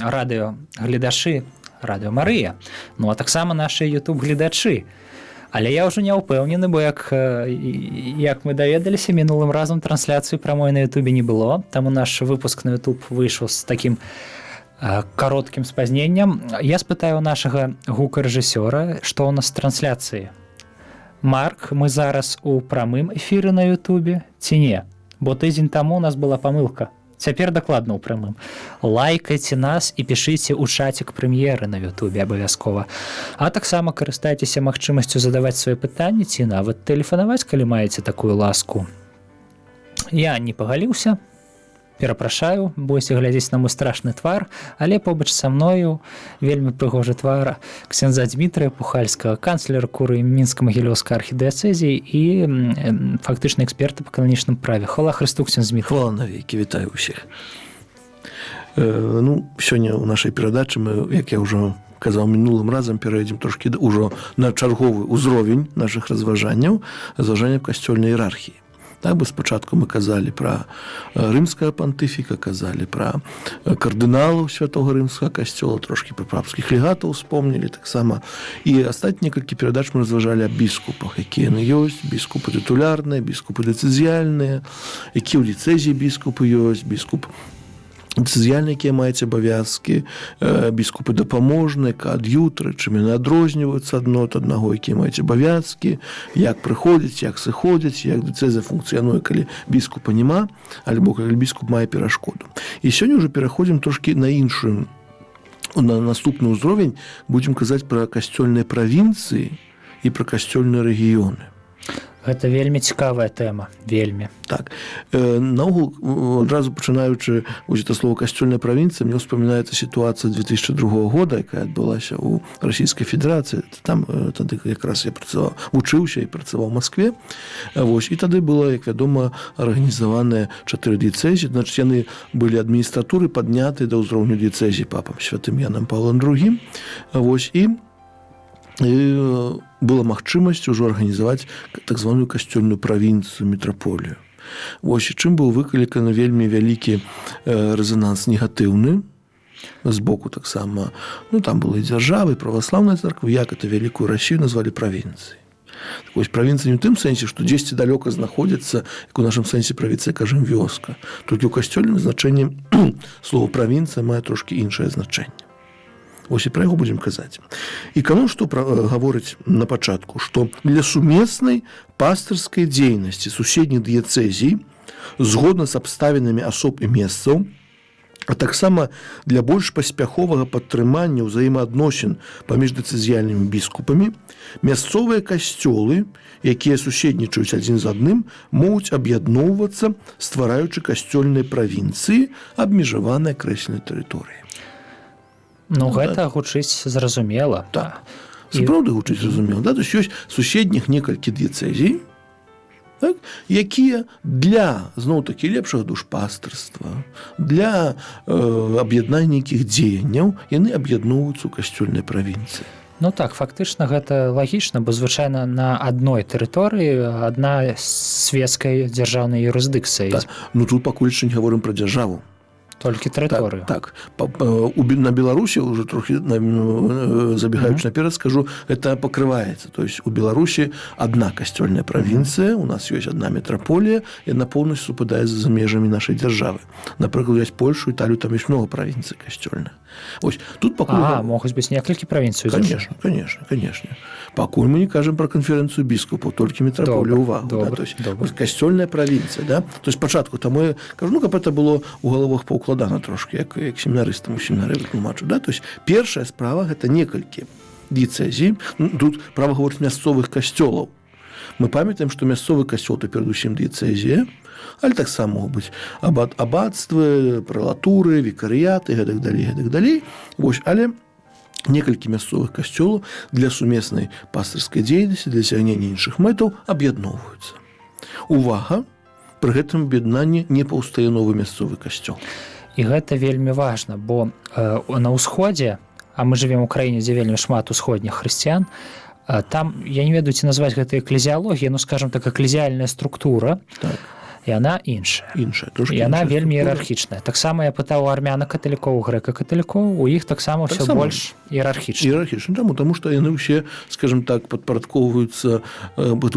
радыёгледачы Радыё Марыя, ну а таксама нашы YouTube-гледачы. Але я ўжо не ўпэўнены, бо як мы даведаліся, мінулым разам трансляцыю прамой на YouTube не было, таму наш выпуск на YouTube выйшаў з такім кароткім спазненнем. Я спытаю нашага гукарэжысёра, што ў нас з трансляцыі. Марк, мы зараз у прамым эфіры на YouTube ці не? Бо тыдзень таму у нас была памылка. Цяпер дакладна ў прамым. Лайкайце нас і пішыце ў чацік прэм'еры на YouTube абавязкова. А таксама карыстайцеся магчымасцю задаваць свае пытанні ці нават тэлефанаваць, калі маеце такую ласку. Я не пагаліўся, перапрашаю, бойся глядзець на мой страшны твар, але побач са мною вельмі прыгожы твар ксяндза Дмітрыя Пухальскага, канцлера курыі Мінска-Магілёўскай архідыяцэзіі і фактычна эксперта па кананічным праве. Хвала Хрысту, ксяндз Дмітрый. Хвала навекі, вітаю ўсіх. Сёння ў нашай перадачы мы, як я ўжо казаў мінулым разам, перайдзем трошкі ўжо на чарговы ўзровень нашых разважанняў касцёльнай іерархіі. Так бы спачатку мы казалі пра рымскага пантыфіка, казалі пра кардыналаў святога рымскага касцёла, трошкі пра папскіх легатаў успомнілі таксама. І астатнія некалькі перадач мы разважалі аб біскупах, якія яны ёсць, біскупы тытулярныя, біскупы дэцызіяльныя, якія ў ліцэзіі біскупы ёсць, біскуп дэцызіяльныя, якія маюць абавязкі, біскупы дапаможныя, ад'ютры, чым яны адрозніваюцца адно ад аднаго, якія маюць абавязкі, як прыходзяць, як сыходзяць, як дэцэзія функцыянуе, калі біскупа няма, альбо калі біскуп мае перашкоду. І сёння ўжо пераходзім трошкі на іншы, на наступны ўзровень, будзем казаць пра касцёльныя правінцыі і пра касцёльныя рэгіёны. Гэта вельмі цікавая тэма, вельмі. Так. Наогул, адразу пачынаючы гэта слова касцёльная правінцыя, мне ўспамінаецца сітуацыя 2002 года, якая адбылася ў Расійскай Федэрацыі. Там тады якраз я вучыўся і працаваў у Маскве. І тады была, як вядома, арганізаваная 4 дыяцэзіі. Значыць, яны былі адміністратуры падняты да ўзроўню дыяцэзіі папам святым Янам Паўлам II. І была магчымасць ужо арганізаваць так званую касцёльную правінцыю, метраполію. Чым быў выкліканы вельмі вялікі рэзананс негатыўны з боку таксама. Там была і дзяржава, і праваслаўная царква, як это вялікую Расію назвалі правінцыяй. Правінцыя не ў тым сэнсе, што дзесьці далёка знаходзіцца, як у нашым сэнсе правінцыя, кажам, вёска. Толькі ў касцёльным значэнні слова правінцыя мае трошкі іншае значэнне. І пра яго будзем казаць. І канон што гаворыць на пачатку, што для сумеснай пастырскай дзейнасці суседніх дыяцэзій, згодна з абставінамі асоб і месцаў, а таксама для больш паспяховага падтрымання ўзаемаадносін паміж дэцызіяльнымі біскупамі, мясцовыя касцёлы, якія суседнічаюць адзін з адным, могуць аб'ядноўвацца, ствараючы касцёльныя правінцыі, абмежаваныя акрэсленай тэрыторыі. Гэта гучыць зразумела. Так. Сапраўды гучыць зразумела. То ёсць суседніх некалькі дыяцэзій, якія для, зноў-такі, лепшага душпастырства, для аб'яднання нейкіх дзеянняў, яны аб'ядноўваюцца ў касцёльнай правінцыі. Так, фактычна гэта лагічна, бо звычайна на адной тэрыторыі адна свецкай дзяржаўнай юрысдыкцыі. Тут пакуль яшчэ не гаворым пра дзяржаву. Толькі тэрыторыю. Так. На Беларусі, уже трохі забегаючы наперад, скажу, гэта пакрываецца. То есть у Беларусі адна касцёльная правінцыя, у нас ёсць адна метраполія, яна поўнасцю супадае за межамі нашай дзяржавы. Напрыклад, ёсць Польшу, Італію, там ёсць много правінцый касцёльных. Тут пакуль... могуць быць некалькі правінцый. Конечно. Пакуль мы не кажам пра канферэнцыю біскупаў, толькі метраполію, увагу. Касцёльная правінцыя. То есть спачатку таму я кажу, каб это было ў галавах паўкладана трошкі, як семінарыстам у семінары тлумачу. То есть першая справа гэта некалькі дыяцэзій. Тут права гаворыць мясцовых касцёлаў. Мы памятаем, што мясцовы касцёл то перадусім дыяцэзія, але таксама могуць быць абацтвы, прэлатуры, викарыяты, гэтак далей. Але некалькі мясцовых касцёлаў для сумеснай пастырскай дзейнасці, для дасягнення іншых мэтаў аб'ядноўваюцца. Увага! Пры гэтым аб'яднанні не паўстае новы мясцовы касцёл. І гэта вельмі важна, бо на ўсходзе, а мы жывем у краіне, дзе вельмі шмат усходніх хрысціян, там, я не ведаю, ці назваць гэта эклезіялогія, скажам так, эклезіяльная структура, яна іншая. Яна вельмі іерархічная. Таксама я пытаў армяна-каталікоў, грэка-каталікоў, у іх таксама ўсё больш іерархічна. Таму што яны ўсе, скажем так, падпарадкоўваюцца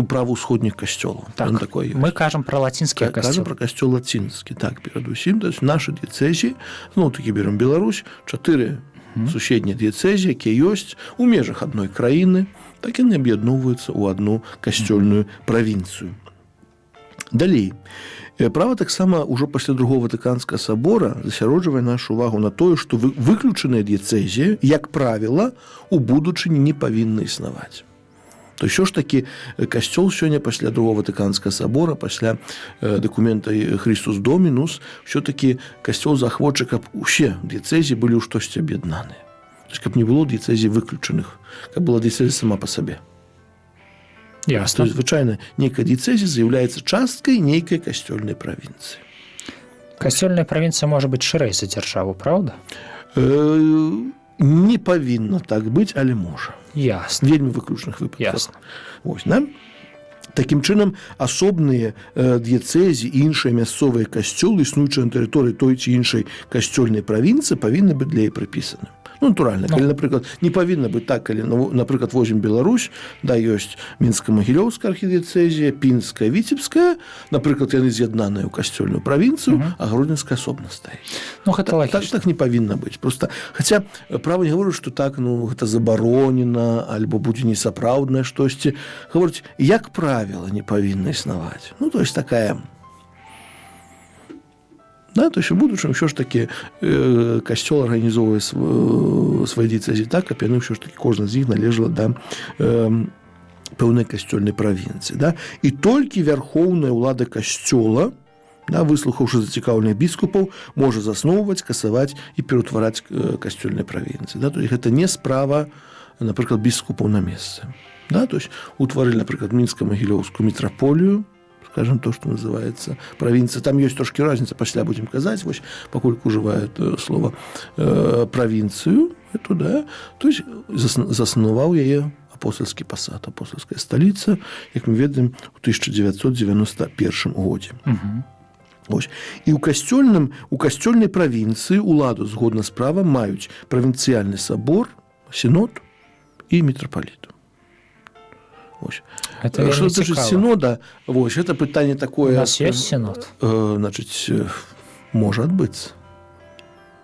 праву ўсходніх касцёлаў. Так, мы кажам пра лацінскія касцёлы. Кажам пра касцёл лацінскі. Так, перадусім, то есть нашы дыяцэзіі, зноў-такі берам Беларусь, 4 суседнія дыяцэзіі, якія ёсць у межах адной краіны, так яны аб'ядноўваюцца ў адну касцёльную правінцыю. Далей. Права таксама ўжо пасля другого Ватыканскага сабора засяроджвае нашу увагу на тое, што выключаныя дыяцэзіі, як правіла, у будучыні не павінны існаваць. То ўсё ж такі касцёл сёння пасля другого Ватыканскага сабора, пасля дакумента Христус Домінус, ўсё-такі касцёл захвоча, каб усе дыяцэзіі былі ў штосьці аб'яднаныя. То есть, каб не было дыяцэзій выключаных, каб была дыяцэзія сама па сабе. Ясно. То есть, звычайна, нейкая дыяцэзія з'яўляецца часткай нейкай касцёльнай правінцыі. Касцёльная правінцыя можа быць шырэй за дзяржаву, праўда? Не павінна так быць, але можа. Ясна. Вельмі выключных выпадках. Ясна. Вось, да? Такім чынам, асобныя дыяцэзі і іншыя мясцовыя касцёлы, існуючыя на тэрыторыі той ці іншай касцёльнай правінцыі, павінны быць для яе прыпісаны. Натуральна, калі, напрыклад, не павінна быць так, калі, напрыклад, возьмем Беларусь, да, ёсць Мінска-Магілёўская архідыяцэзія, Пінская, Віцебская, напрыклад, яны з'яднаныя ў касцёльную правінцыю, а Гродзенская асобна стаіць. Гэта лагічна. Так не павінна быць. Просто, хаця права не гаворыць, што так, гэта забаронена, альбо будзе несапраўднае штосьці. Гаворыць, як правіла, не павінна існаваць. То есть такая... Да, то есть у будучым ўсё ж такі касцёл арганізоўвае свае дыяцэзіі так, каб яны ўсё ж такі кожны з іх належала да пэўнай касцёльнай правінцыі. Да? І толькі вярхоўная ўлада касцёла, да, выслухаўшы зацікаўленых біскупаў, можа засноўваць, касаваць і пераўтвараць касцёльнай правінцыі. Да? То есть гэта не справа, напрыклад, біскупаў на месцы. Да? То есть утварылі, напрыклад, Мінска-Магілёўскую мітраполію, скажем, то, что называется провинция. Там есть трошки разница, пасля будем казать, вось, пакольку уживают слово провинцию, эту, да, то есть заснаваў яе апостольскі пасад, апостольская столица, як мы ведаем, у 1991 годзе. Ось. І у касцёльнай правінцыі уладу згодна з правам маюць правінцыяльны сабор, сінод і мітрапаліт. Это что это же синода? Вось, это пытанне такое. У нас есть синод? Значит, может быть.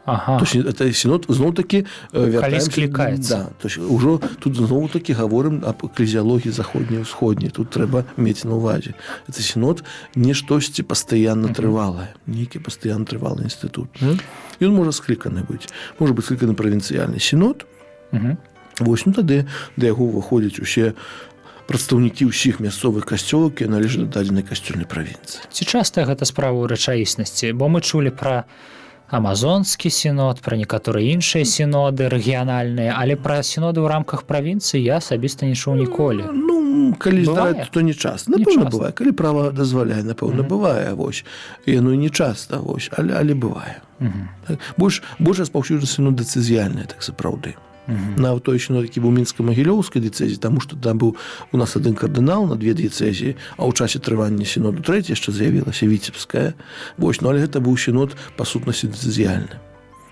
Ага. То есть это синод зноў-таки вяртаемся. Да, то есть уже тут зноў-таки говорим об экклезіалогіі заходняй усходняй. Тут трэба мець на увазе. Это синод не штосьці пастаянна трывалае, нейкі пастаянна трывалы інстытут. Ён можа скліканы быць. Можа быць скліканы правінцыяльны синод. Вось, тады да яго выходзяць усе прадстаўнікі ўсіх мясцовых касцёлаў, якія належаць да дадзенай касцёльнай правінцыі. Ці часта гэта справа ў рэчаіснасці? Бо мы чулі пра амазонскі сінод, пра некаторыя іншыя сіноды рэгіянальныя, але пра сіноды ў рамках правінцыі я асабіста не чуў ніколі. Калі здараецца, то не часта. Напэўна, бывае. Калі права дазваляе, напэўна, бывае. Вось. Яно і не часта, вось, але бывае. Больш спаўсюджана сінод дэцызіяльная, так сапраўды. Нават той сінод, які быў Мінска-Магілёўскай дыяцэзіі, таму што там быў у нас адзін кардынал на две дыяцэзіі, а ў часе трывання сіноду трэцяя яшчэ з'явілася Віцебская. Вось, але гэта быў сінод па сутнасці дэцызіяльны.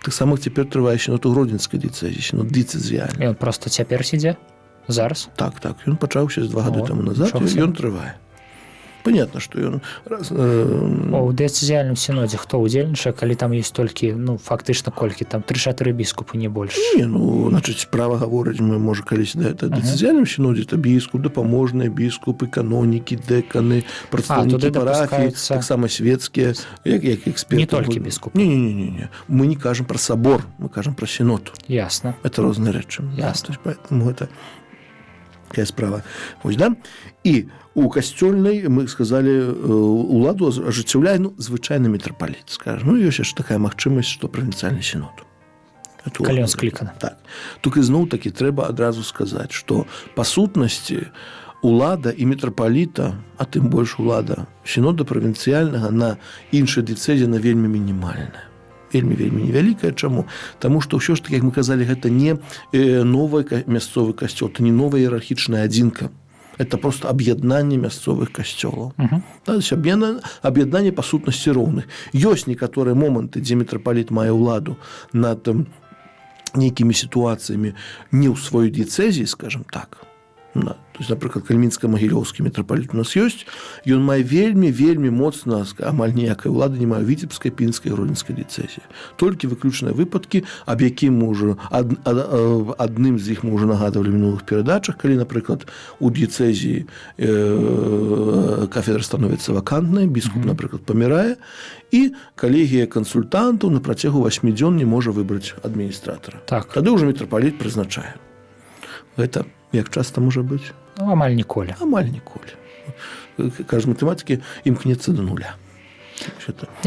Таксама цяпер трывае сінод у Гродзенскай дыяцэзіі, сінод дэцызіяльны. Ён проста цяпер сядзе? Зараз? Так. Ён пачаўся 2 гады таму назад, ён трывае. Понятно, что ён... У дэцызіяльным сінодзе хто ўдзельнічае, калі там ёсць толькі, фактычна колькі, там 3-4 біскупы, не больш? Не, значыць, права гаворыць, мы, можа, калісь, да, это дэцызіяльным сінодзе, это біскуп, дапаможныя біскупы, канонікі, дэканы, прадстаўнікі парафіі, таксама свецкія, як эксперты. Не толькі біскупы? Не. Мы не кажам пра сабор, мы кажам пра сінод. Ясна. Это розныя рэчы. Ясна. Поэтому это такая справа. Вось, да? І у касцёльнай, мы сказали, уладу ажыццяўляе, звычайны мітрапаліт, скажем. Ёсць яшчэ такая магчымасць, што правінцыяльны сінод. Калі ён скліканы. Так. Толькі зноў-такі трэба адразу сказаць, што па сутнасці улада і мітрапаліта, а тым больш улада сінода правінцыяльнага на іншай дыяцэзе на вельмі мінімальная. Вельмі невялікая. Чаму? Таму што ўсё ж таки, як мы казалі, гэта не новы мясцовы касцёл, это не новая іерархічная адзінка. Это просто аб'яднанне мясцовых касцёлаў. Аб'яднанне па сутнасці роўных. Ёсць некаторыя моманты, дзе мітрапаліт мае ўладу над нейкімі сітуацыямі не ў сваёй дыяцэзіі, скажем так. То есть, напрыклад, кальмінска-магілёўскі мітрапаліт у нас ёсць, ён мае вельмі моцна, амаль ніякай улады не мае віцебскай, пінскай, гродзенскай дыяцэзіі. Толькі выключныя выпадкі, аб якім мы ўжо адным з іх мы ўжо нагадвалі ў мінулых перадачах, калі, напрыклад, у дыяцэзіі кафедра становіцца вакантнай, біскуп, напрыклад, памірае, і калегія кансультантаў на працягу 8 дзён не можа выбраць адміністратара. Тады ўжо мітрапаліт прызначае. Гэта як часта можа быць? Амаль ніколі. Амаль ніколі. Кажа, матэматыкі імкнецца да нуля.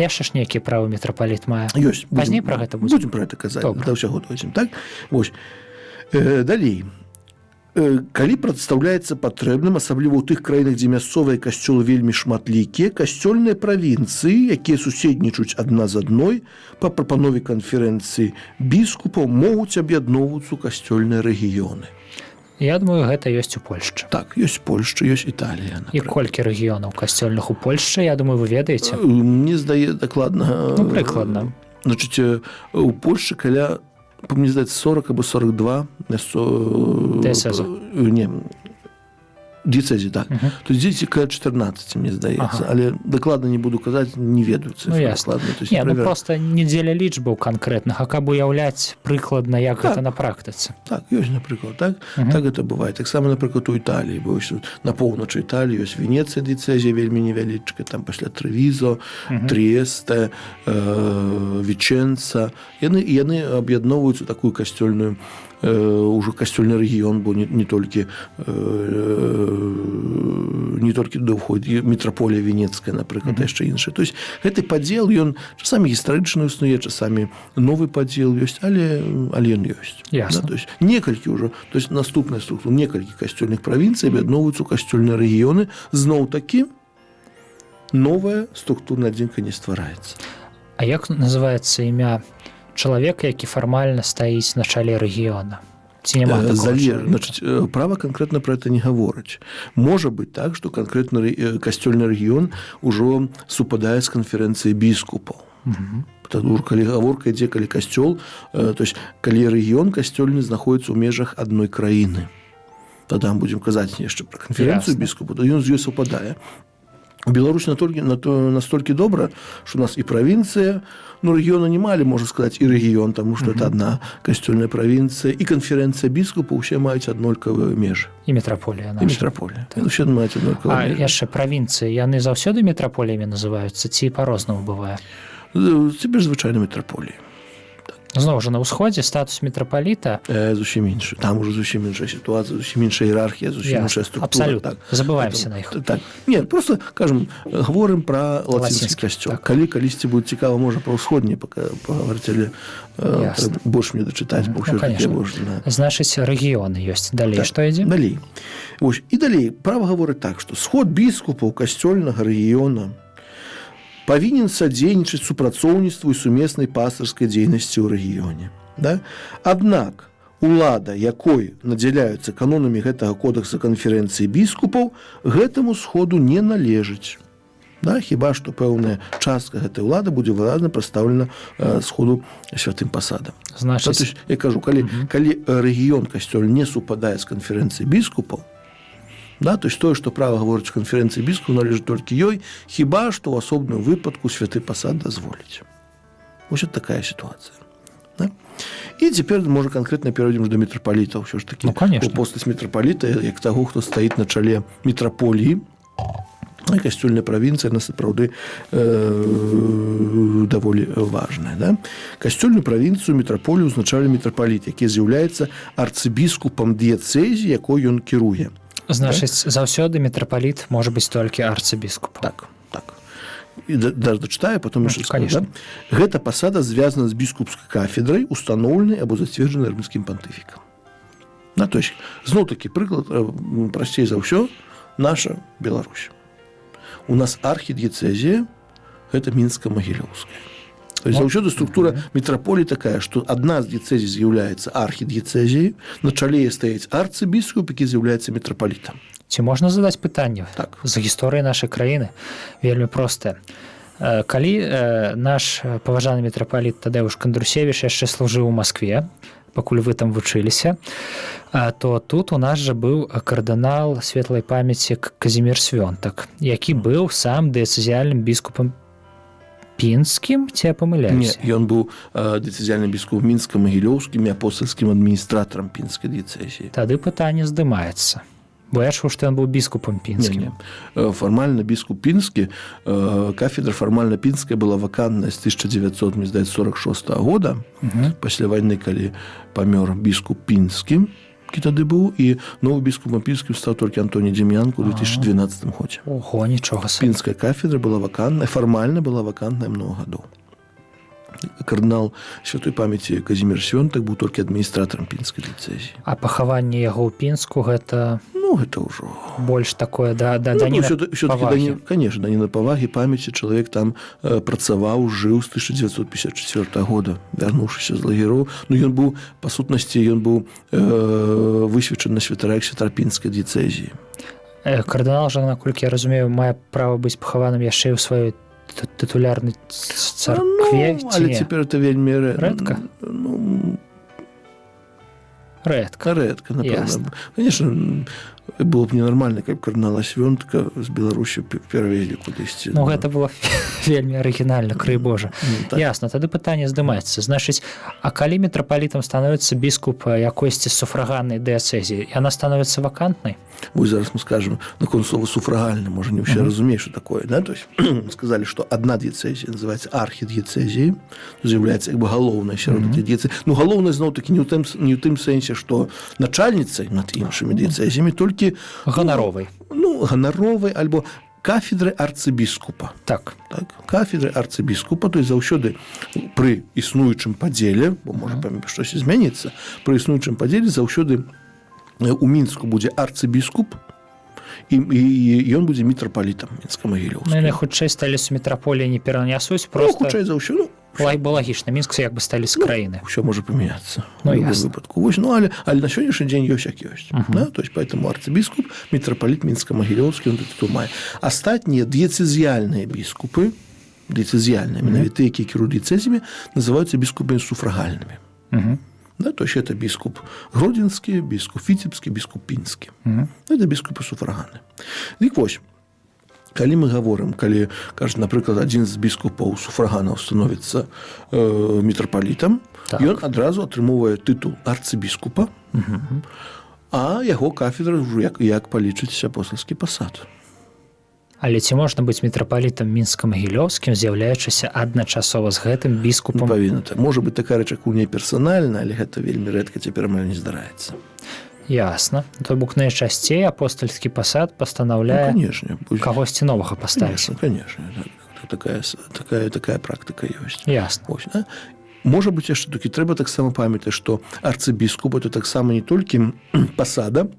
Яшчэ ж нейкія правы мітрапаліт мае. Ёсць. Пазней пра гэта будзем. Будзем пра гэта казаць. Да ўсяго дойдзем. Так? Вось. Далей. Калі прадстаўляецца патрэбным, асабліва ў тых краінах, дзе мясцовыя касцёлы вельмі шматлікія, касцёльныя правінцыі, якія суседнічаюць адна з адной, па прапанове канферэнцыі біскупаў могуць аб'ядноўвацца ў касцёльныя рэгіёны. Я думаю, гэта ёсць у Польшчы. Так, ёсць Польшча, ёсць Італія. І колькі рэгіёнаў касцёльных у Польшчы, я думаю, вы ведаеце? Мне здаецца дакладна. Прыкладна. Значыць, у Польшчы каля, мне здаецца, 40 або 42 дыяцэзаў. Дыяцэзі, так. То есть дзеці каля 14, мне здаецца, але дакладна не буду казаць, не ведаю цифры дакладна. Проста не дзеля лічбаў канкрэтных, а каб уяўляць прыкладна, як гэта на практыцы. Так, ёсць, напрыклад, так гэта бывае. Таксама, напрыклад, у Італіі, бо на поўначы Італіі ёсць Венецыя дыяцэзія вельмі невялічка, там пасля Тревізо, Тріесте, Вічэнца. Яны аб'ядноўваюцца такую касцёльную ўжо касцёльны рэгіён, бо не толькі ўходзіць мітраполія Венецкая, напрыклад, яшчэ іншая. То есть гэты падзел, ён часамі гістарычна існуе, часамі новы падзел ёсць, але ён ёсць. Ясна. То есть некалькі ўжо, то есть наступная структура, некалькі касцёльных правінцый аб'ядноўваюцца ў касцёльныя рэгіёны, зноў-такі новая структурная адзінка не ствараецца. А як называецца імя чалавека, які фармальна стаіць на чале рэгіёна? Ці няма такого чалавека? Права канкрэтна пра гэта не гаворыць. Можа быць так, што канкрэтны касцёльны рэгіён ужо супадае з канферэнцыяй біскупаў. Калі гаворка ідзе, калі касцёл, то есть калі рэгіён касцёльны знаходіцца ў межах адной краіны. Тады будзем казаць яшчэ пра канферэнцыю біскупаў, то ён з ёй супадае. У Беларусі настолькі добра, што у нас і правінцыя, рэгіёна не малі, можна сказаць, і рэгіён, таму што это адна касцёльная правінцыя, і канферэнцыя біскупаў усе маюць аднолькавыя межы. І мітраполія наша. І мітраполія. Усе маюць аднолькавыя межы. А яшчэ правінцыі, яны заўсёды мітраполіямі называюцца, ці па-рознаму бывае? Цяпер звычайна мітраполіі. Зноў жа на ўсходзе статус мітрапаліта зусім іншы. Там ужо зусім іншая сітуацыя, зусім іншая іерархія, зусім іншая структура. Абсалютна. Забываемся на іх. Так. Не, просто, кажам, говорым пра лацінскі касцёл. Калі калісьці будзе цікава, можа пра ўсходні пагаварыць, але больш мне дачытаць, бо ўсё такі можна. Значыць, рэгіёны ёсць. Далей што ідзе? Далей. І далей права гаворыць так, што сход біскупаў касцёльнага рэгіёна павінен садзейнічаць супрацоўніцтву і сумеснай пастырскай дзейнасці ў рэгіёне. Аднак улада, якой надзяляюцца канонамі гэтага кодекса канферэнцыі біскупаў, гэтаму сходу не належыць. Хіба што пэўная частка гэтай улады будзе выразна прадстаўлена сходу святым пасадам. Значыць, я кажу, калі рэгіён касцёл не супадае з канферэнцыі біскупаў, то есть тое, што права гаворыць канферэнцыі біскупаў, належыць толькі ёй, хіба што ў асобным выпадку святы пасад дазволіць. Вось такая сітуацыя. І цяпер, можа, канкрэтна перайдзем да мітрапаліта, ўсё ж такі постаць мітрапаліта, як таго, хто стаіць на чале мітраполіі, касцёльная правінцыя, на сапраўды даволі важная. Касцёльную правінцыю мітраполію узначалі мітрапаліт, які з'яўляецца арцыбіскупам дыяцэзіі, якой ён кіруе. Значыць, заўсёды мітрапаліт можа быць толькі арцыбіскуп. Так. І даже дачытаю, потом яшчэ скажу. Гэта пасада звязана з біскупскай кафедрай, устаноўленай або зацверджанай рымскім пантыфікам. То есть, зноў-такі прыклад, прасцей за ўсё, наша Беларусь. У нас архідыяцэзія – гэта Мінска-Магілёўская. То есть заўсёды структура мітраполіі такая, што адна з дыяцэзій з'яўляецца архідыяцэзіяй, на чале стаіць арцыбіскуп, які з'яўляецца мітрапалітам. Ці можна задаць пытанне Так. з гісторыі нашай краіны? Вельмі простае. Калі наш паважаны мітрапаліт Тадэўш Кандрусевіч яшчэ служыў у Маскве, пакуль вы там вучыліся, то тут у нас жа быў кардынал светлай памяці Казімір Свёнтак, які быў сам дыяцэзіяльным біскупам пінскім, ці я Не, памыляюся? ён быў дыяцэзіяльным біскупам мінскім магілёўскім і апостальскім адміністратарам пінскай дыяцэзіі. Тады пытанне здымаецца. Бо я чуў, што ён быў біскупам пінскім. Фармальна біскуп пінскі, кафедра фармальна пінская была вакантная з 1946 года, пасля вайны, калі памёр біскуп пінскі, які тады быў, і новы біскупам пінскім стаў толькі Антоні Дзем'янку ў 2012 годзе. Ого, нічога сабе. Пінская кафедра была вакантная, фармальна была вакантная много гадоў. Кардынал святой памяці Казімір Свёнтак быў толькі адміністратарам пінскай дыяцэзіі. А пахаванне яго ў Пінску гэта Гэта ўжо больш такое даніна павагі. конечно, даніна павагі памяці. Чалавек там працаваў, жыў з 1954 года, вярнуўшыся з лагероў. Ён быў, па сутнасці, ён быў высвечаны на святара як святар пінскай дыяцэзіі. Кардынал жа, наколькі я разумею, мае права быць пахаваным яшчэ ў сваёй тытулярнай царкве, ці Але не? цяпер это вельмі Рэдка? Рэдка. Рэдка, напэўна. Ясна. Конечно, было б ненармальна, каб кардынала Свёнтака з Беларусі перавезлі кудысьці. Ну, гэта было вельмі арыгінальна, крый Божа. так. Ясна, тады пытанне здымаецца. Значыць, а калі мітрапалітам становіцца біскуп якойсьці суфраганнай дыяцэзіі, яна становіцца вакантнай? Вось зараз мы скажем наконт слова суфрагальны, можа не ўсе разумеюць, што такое, да? То есть сказалі, што адна дыяцэзія называецца архідыяцэзіяй, з'яўляецца як бы галоўнай сярод гэтай дыяцэзіі. Ну, галоўнай зноў-такі не ў тым сэнсе, што начальніцай над іншымі дыяцэзіямі, толькі Ганаровай. ганаровай альбо кафедры арцыбіскупа. Так. Кафедры арцыбіскупа, то есть заўсёды пры існуючым падзеле, бо можа штось змяніцца, пры існуючым падзеле заўсёды у Мінску будзе арцыбіскуп, і ён будзе мітрапалітам мінска-магілёўскім. Ну, яны хутчэй сталіцу мітраполіі не перанясуць, просто хутчэй за ўсё, лагічна. Мінск як бы сталіца краіны. Усё можа памяняцца. Ну, в любым ясна. выпадку. Вось, але на сённяшні дзень ёсць як ёсць. Да? То есть поэтому арцыбіскуп, мітрапаліт мінска-магілёўскі, он тут мае. Астатнія дыяцэзіяльныя біскупы, менавіта якія кіруюць дыяцэзямі, называюцца біскупамі суфрагальнымі. Да, то есть это біскуп Гродзенскі, біскуп Віцебскі, біскуп Пінскі. Это біскупы суфраганы. Дык вось, калі мы гаворым, калі, кажа, напрыклад, адзін з біскупаў суфраганаў становіцца мітрапалітам, Так. ён адразу атрымоўвае тытул арцыбіскупа, а яго кафедра ўжо як палічыць апостальскі пасад. Але ці можна быць мітрапалітам мінска-магілёўскім, з'яўляючыся адначасова з гэтым біскупам? Павінна. Можа быць такая рэч, як у неперсанальна, але гэта вельмі рэдка цяпер амаль не здараецца. Ясна. То бок найчасцей апостальскі пасад пастанаўляе кагосьці новага паставіць. Конечно. Такая практыка ёсць. Ясна. Да? Можа быць яшчэ толькі трэба таксама памятаць, што арцыбіскуп это таксама не толькі пасада,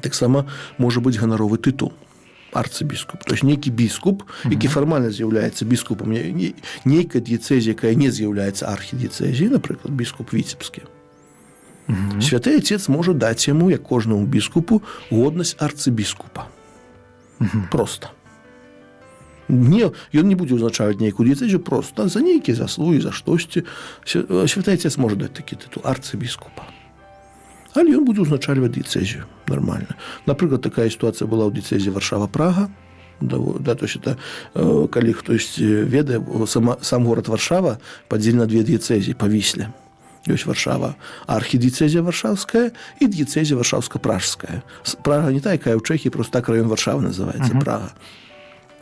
таксама можа быць ганаровы тытул. Арцыбіскуп, то есть нейкі біскуп, які фармальна з'яўляецца біскупам нейкая дыяцэзія, якая не з'яўляецца архідыяцэзіяй, напрыклад, біскуп Віцебскі. Святы Отец можа даць яму, як кожнаму біскупу, годнасць арцыбіскупа. Проста. Ён не будзе ўзначальваць нейкую дыяцэзію, проста за нейкія заслугі, за штосьці. Святы Отец можа даць такі тытул арцыбіскупа. Але ён будзе ўзначальваць дыяцэзію нармальна. Напрыклад, такая сітуацыя была ў дыяцэзіі Варшава-Прага. Да, то есть это, калі хтосьці ведае, сам горад Варшава падзелены на две дыяцэзіі па Вісле. Ёсць Варшава архідыяцэзія варшаўская і дыяцэзія варшаўска-пражская. Прага не тая, якая ў Чэхіі, просто так раён Варшавы называецца Прага.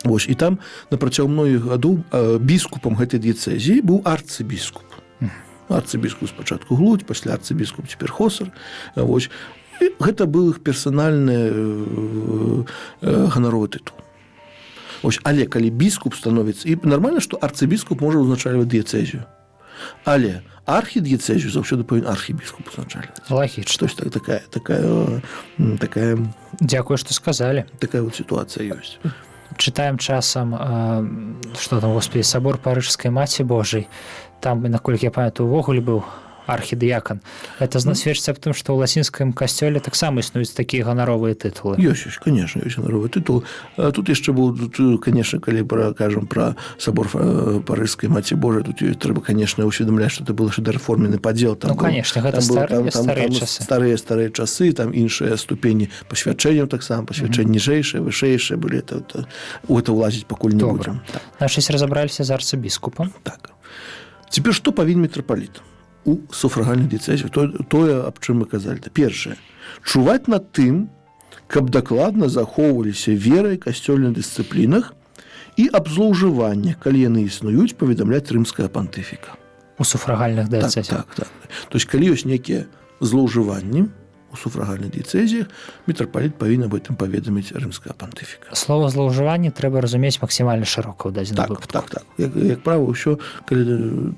Вось, і там на працягу многіх гадоў біскупам гэтай дыяцэзіі быў арцыбіскуп. Арцыбіскуп спачатку Глудь, пасля арцыбіскуп цяпер Хосар. Вось. І гэта быў іх персанальны ганаровы тытул. Вось. Але калі біскуп становіцца, і нармальна, што арцыбіскуп можа ўзначальваць дыяцэзію. Але архідыяцэзію заўсёды павінен архібіскуп узначальваць. Лагічна. Такая Дзякую, што сказалі. Такая вот сітуацыя ёсць. Чытаем часам, што там, Господі, сабор Парыжскай Маці Божай. Там, наколькі я памятаю, увогуле быў архідыякан. Это сведчыць аб тым, што ў лацінскім касцёле таксама існуюць такія ганаровыя тытулы. Ёсць, конечно, ёсць ганаровы тытул. Тут яшчэ быў, конечно, калі кажам пра сабор Парыжскай Маці Божай, тут трэба, конечно, усведамляць, што это был яшчэ дэраформены падзел. Ну, конечно, гэта старыя часы. Старыя часы, там іншыя ступені пасвячэнняў таксама, пасвячэнні ніжэйшыя, вышэйшыя былі. У гэта ўлазіць пакуль не будзем. Значыць, разабраліся з арцыбіскупам. Так. Цяпер што павінен мітрапаліт у суфрагальных дыяцэзях? Тое, аб чым мы казалі. Першае, чуваць над тым, каб дакладна захоўваліся вера і касцёльных дысцыплінах і аб злоўжываннях, калі яны існуюць, паведамляць рымскага пантыфіка. У суфрагальных дыяцэзях. Так. То есть, калі ёсць нейкія злоўжыванні у суфрагальных дыяцэзіях, мітрапаліт павінен аб гэтым паведаміць рымскага пантыфіка. Слова злоўжыванне трэба разумець максімальна шырока ў дадзеным выпадку. Так. Як правіла, ўсё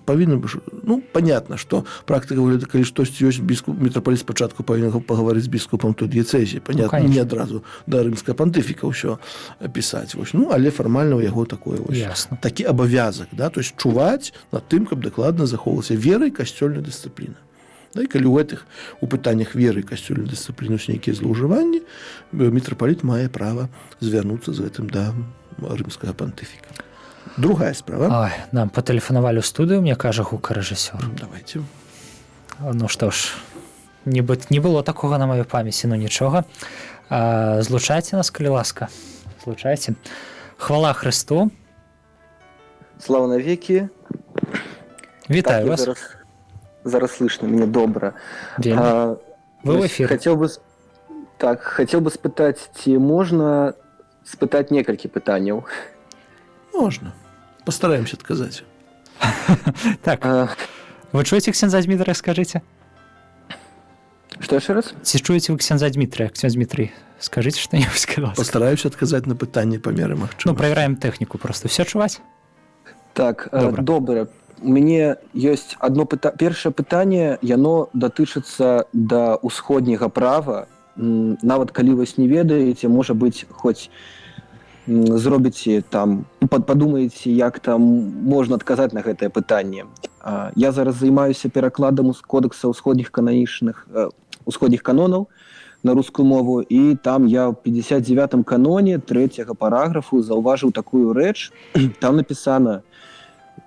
павінна... Ну, понятно, што практыка выглядае, калі штосьці ёсць, мітрапаліт спачатку павінен пагаварыць з біскупам той дыяцэзіі. Понятно, не адразу да рымскага пантыфіка ўсё пісаць. Ну, але фармальна ў яго такое такі абавязак, да? То есть чуваць над тым, каб дакладна захоўвалася вера і касцёльная дысцыпліна. Да, і калі у пытаннях веры і касцёльнай дысцыпліны ёсць нейкія злоўжыванні, мітрапаліт мае права звярнуцца з гэтым да рымскага пантыфіка. Другая справа. Ой, нам патэлефанавалі ў студыю, мне кажа гукарэжысёр. Давайте. Ну што ж, не было такога на маёй памяці, ну нічога. Злучайце нас, калі ласка. Злучайце. Хвала Христу. Слава навеки. Вітаю вас. Зараз слышно меня добра. Вы в эфире. Хотел бы спытаць, ці можна спытаць некалькі пытанняў? Можна. Постараемся адказаць. Так. Вы чуеце ксяндза Дмітрия, скажите? Что еще раз? Ці чуеце вы ксяндза Дмітрия? Ксяндз Дмітрий, скажите что-нибудь, сказал. Постараюсь адказаць на пытанне па меры магчымасці. Ну, проверяем технику просто. Все чуваць? Так, добра. У мяне ёсць одно першае пытанне, яно датычыцца да ўсходняга права. Нават калі вы не ведаеце, можа быць, хоць зробіце там, падумаеце, як там можна адказаць на гэтае пытанне. Я зараз займаюся перакладам з кодекса ўсходніх канонаў на рускую мову, і там я ў 59-м каноне 3-го параграфу заўважыў такую рэч. Там напісана: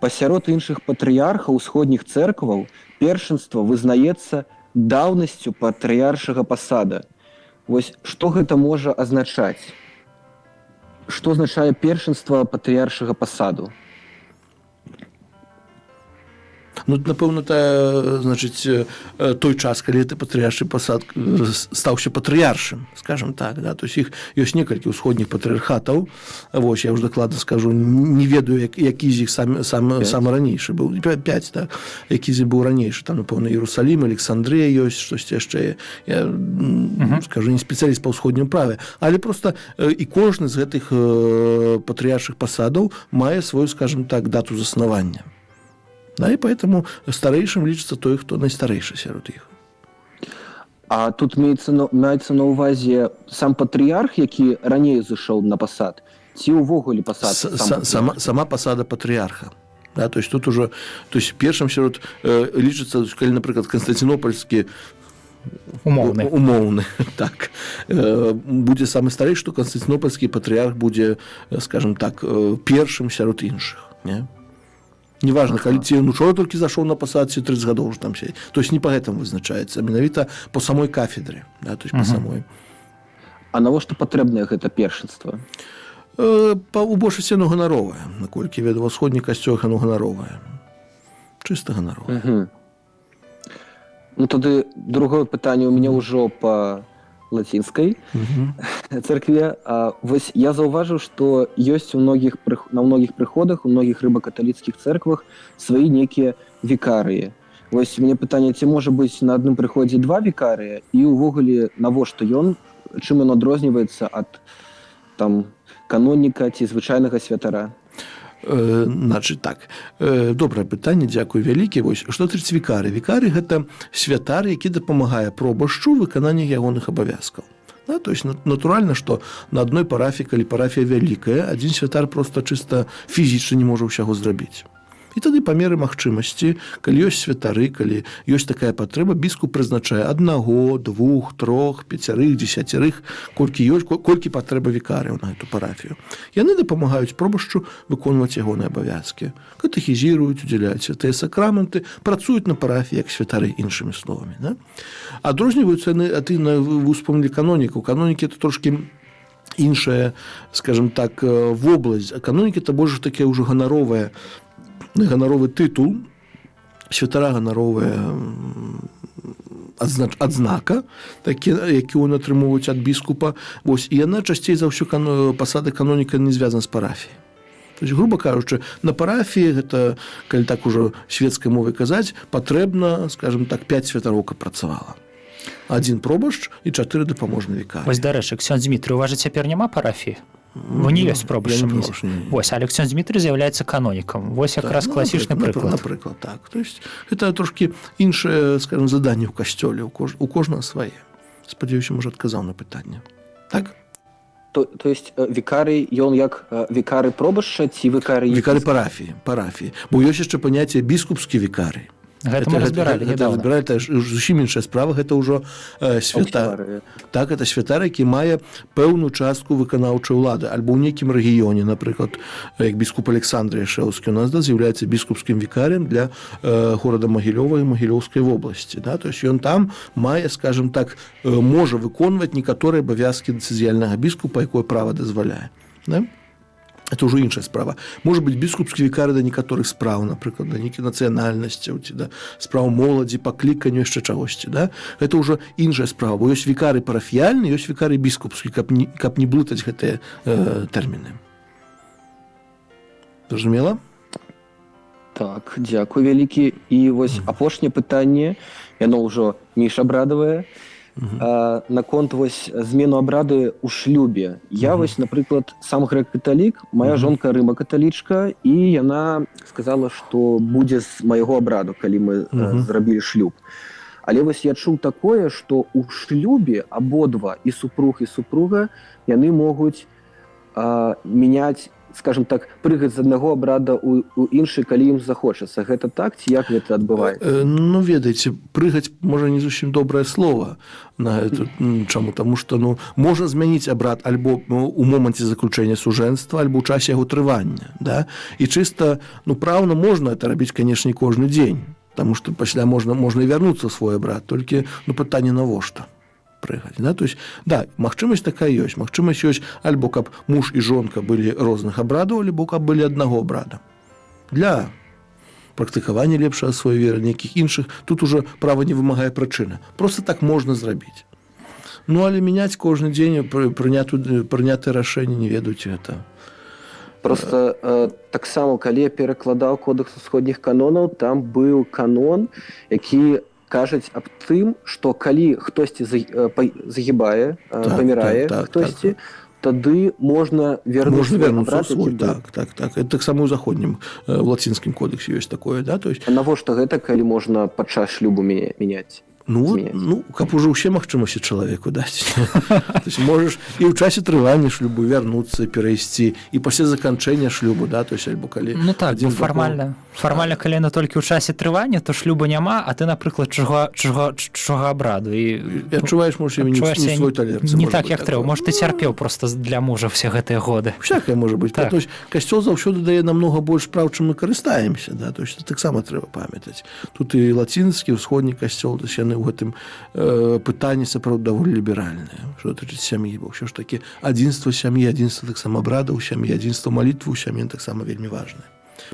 пасярод іншых патрыярхаў усходніх цэркваў першынства вызнаецца даўнасцю патрыяршага пасада. Вось што гэта можа азначаць? Што азначае першынства патрыяршага пасаду? Ну, напэўна, значыць, той час, калі ты патрыяршы пасад стаўся патрыяршым, скажем так, да? То есть іх ёсць некалькі ўсходніх патрыярхатаў. Вось, я ўжо дакладна скажу, не ведаю, які з іх самы ранейшы быў. 5, так? Які з іх быў ранейшы. Там, напэўна, Іерусалім, Александрыя ёсць, штосьці яшчэ. Я скажу, не спецыяліст па ўсходнім праве. Але проста і кожны з гэтых патрыяршых пасадаў мае сваю, скажем так, дату заснавання. Да, и поэтому старейшим лічыцца той, хто найстарэйшы сярод іх. А тут маецца на ўвазе сам патрыярх, які раней зышоў на пасад, ці ўвогуле пасад? Сама пасада патрыярха. Да, то есть тут уже, то есть першым сярод лічыцца, калі, напрыклад, Канстантинопольскі умоўны, так, будзе самы старэйшы, што Канстантинопольскі патрыярх будзе, скажем так, першым сярод іншых, не? Неважно, калі ці учора толькі зашоў на пасад, ці 30 гадоў уже там сядзець. То есть не па гэтым вызначаецца, а менавіта по самой кафедры, да, то есть по самой. А навошта патрэбнае гэта першынства? У большасці оно ганаровае, наколькі ведаю, ва ўсходніх касцёлах оно ганаровае. Чыста ганаровае. Ну тады другое пытанне у мяне ўжо па лацінскай царкве. Вось я заўважыў, што ёсць на многіх прыходах, у многіх рыба-каталіцкіх цэрквах свае нейкія викарыі. Вось мне пытанне, ці можа быць на адным прыходзе 2 викарыя, і ўвогуле навошта ён, чым ён адрозніваецца ад там каноніка ці звычайнага святара? Значыць так, добрае пытанне, дзякуй вялікі. Вось што тычыць викары? Викары гэта святар, які дапамагае пробашчу выкананні ягоных абавязкаў. Да, то есть натуральна, што на адной парафіі, калі парафія вялікая, адзін святар проста чыста фізічна не можа ўсяго зрабіць. І тады па меры магчымасці, калі ёсць святары, калі ёсць такая патрэба, біскуп прызначае 1, 2, 3, 5, 10, колькі патрэба вікарыяў на эту парафію. Яны дапамагаюць пробашчу выконваць ягоныя абавязкі, катэхізіруюць, удзяляюць святыя сакраменты, працуюць на парафіі як святары, іншымі словамі. Да? Адрозніваюцца яны, вы успомнілі канонікаў. Канонікі – это трошкі іншая, скажем так, вобласць. А канонікі – это больш таке ўжо ганаровы тытул, святара ганаровая адзнака, які ён атрымоўваюць ад біскупа. Вось, і яна часцей за ўсё пасада каноніка не звязана з парафіяй. То есть, грубо кажучы, на парафіі, гэта, калі так ужо свецкай мовай казаць, патрэбна, скажем так, 5 святароў, каб працавала. 1 пробашч і 4 дапаможныя вікарі. Вось, дарэчы, ксёндз Дмітрый, у вас жа цяпер няма парафіі? Бо не ёсць пробашчам. Вось, але ксёндз Дмітрый з'яўляецца канонікам. Вось якраз класічны прыклад. Напрыклад, так. То есть, гэта трошкі іншае, скажем, заданне ў касцёле, у кожнага свае. Спадзяюся, можа, адказаў на пытанне. Так? То есть вікарый, ён як вікары пробашча ці вікары... Вікары парафіі. Бо ёсць яшчэ паняцце біскупскі вікарый. Гэта мы разбіралі недавно. Это зусім іншая справа, гэта ўжо святар. Так, это святар, які мае пэўную частку выканаўчай улады, альбо ў нейкім рэгіёне, напрыклад, як біскуп Александр Яшэўскі у нас з'яўляецца біскупскім вікарыем для горада Магілёва і Магілёўскай вобласці. Да? То есть ён там мае, скажем так, можа выконваць некаторыя абавязкі дыцэзіяльнага біскупа, якое права дазваляе. Да? Это ўжо іншая справа. Можа быць біскупскі вікары да некаторых спраў, напрыклад, да нейкіх нацыянальнасцяў, ці да спраў моладзі, пакліканню, яшчэ чагосьці. Да? Гэта ўжо іншая справа, бо ёсць вікары парафіяльны, ёсць вікары біскупскі, каб не блытаць гэтыя тэрміны. Зразумела? Так, дзякуй вялікі. І вось апошняе пытанне, яно ўжо менш абрадавае. Наконт вось змену абрады ў шлюбе. Я вось, напрыклад, сам грэк-каталік, моя жонка рыма-каталічка, і яна сказала, што будзе з майго абраду, калі мы зрабілі шлюб. Але вось я чуў такое, што ў шлюбе абодва, і супруг, і супруга, яны могуць мяняць, скажем так, прыгаць з аднаго абрада ў іншы, калі ім захочацца. Гэта так, ці як гэта адбываецца? Ну, ведаеце, прыгаць, можа, не зусім добрае слово на гэта. Чаму? Таму што, можна змяніць абрад альбо у моманце заключэння сужэнства, альбо ў часе яго трывання. Да? І чыста, праўна можна это рабіць, канешне, кожны дзень. Таму што пасля можна і вярнуцца ў свой абрад. Толькі, пытанне навошта прыгаць. Да? То есть, да, магчымасць такая ёсць. Магчымасць ёсць альбо каб муж і жонка былі розных абрадаў, альбо каб былі аднаго абрада. Для практыкавання лепшага сваёй веры, нейкіх іншых, тут ужо права не вымагае прычына. Просто так можна зрабіць. Але мяняць кожны дзень прынятае рашэнне, не ведаюць гэта. Просто таксама, калі я перакладаў Кодэкс усходніх канонаў, там быў канон, які кажуць аб тым, што калі хтосьці загібае, памірае хтосьці, тады можна вярнуцца свой. Так. Это таксама ў заходнім, у лацінскім кодексе ёсць такое. Да? Навошта гэта, калі можна падчас шлюбу мяняць? Каб ужо ўсе магчымасці чалавеку даць. Можаш і ў часе трывання шлюбу вярнуцца, перайсці, і пасля заканчэння шлюбу, да, то есть альбо калі... фармальна, калі яно толькі ў часе трывання, то шлюбу няма, а ты, напрыклад, чужога абраду. І адчуваеш, можа, не свой талер. Не так, як трэба. Можа, ты цярпеў проста для мужа все гэтыя годы. Всякае можа быць. То есть касцёл заўсёды дае намнога больш праў, чым мы карыстаемся. То есть таксама трэба памятаць. Тут і лацінскі, ўсходні касцёл, то есть яны ў гэтым пытанні сапраўды даволі ліберальныя, што датычыць сям'і, бо ўсё ж такі адзінства сям'і, адзінства таксама абрадаў сям'і, адзінства малітвы ў сям'і таксама вельмі важнае.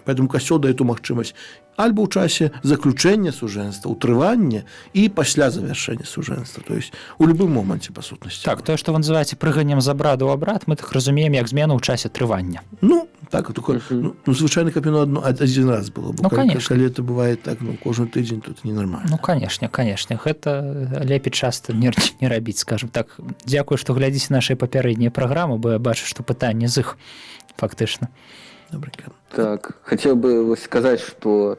Поэтому касцёл дае ту магчымасць альбо ў часе заключэння сужэнства, утрывання і пасля завяршэння сужэнства, то есть у любым моманце, па сутнасці. Так, тое, што вы называеце прыганнем з абраду ў абрад, мы так разумеем, як змену ў часе трывання. Так, звычайна, каб яно адзін раз было, бо калі это бывае так, кожны тыдзень, тут ненармальна. Канешне, гэта лепей часта не рабіць, скажем так. Дзякую, што глядзіце нашыя папярэднія праграмы, бо я бачу, што пытанне з іх фактычна. Добренько. Так, хацеў бы сказаць, што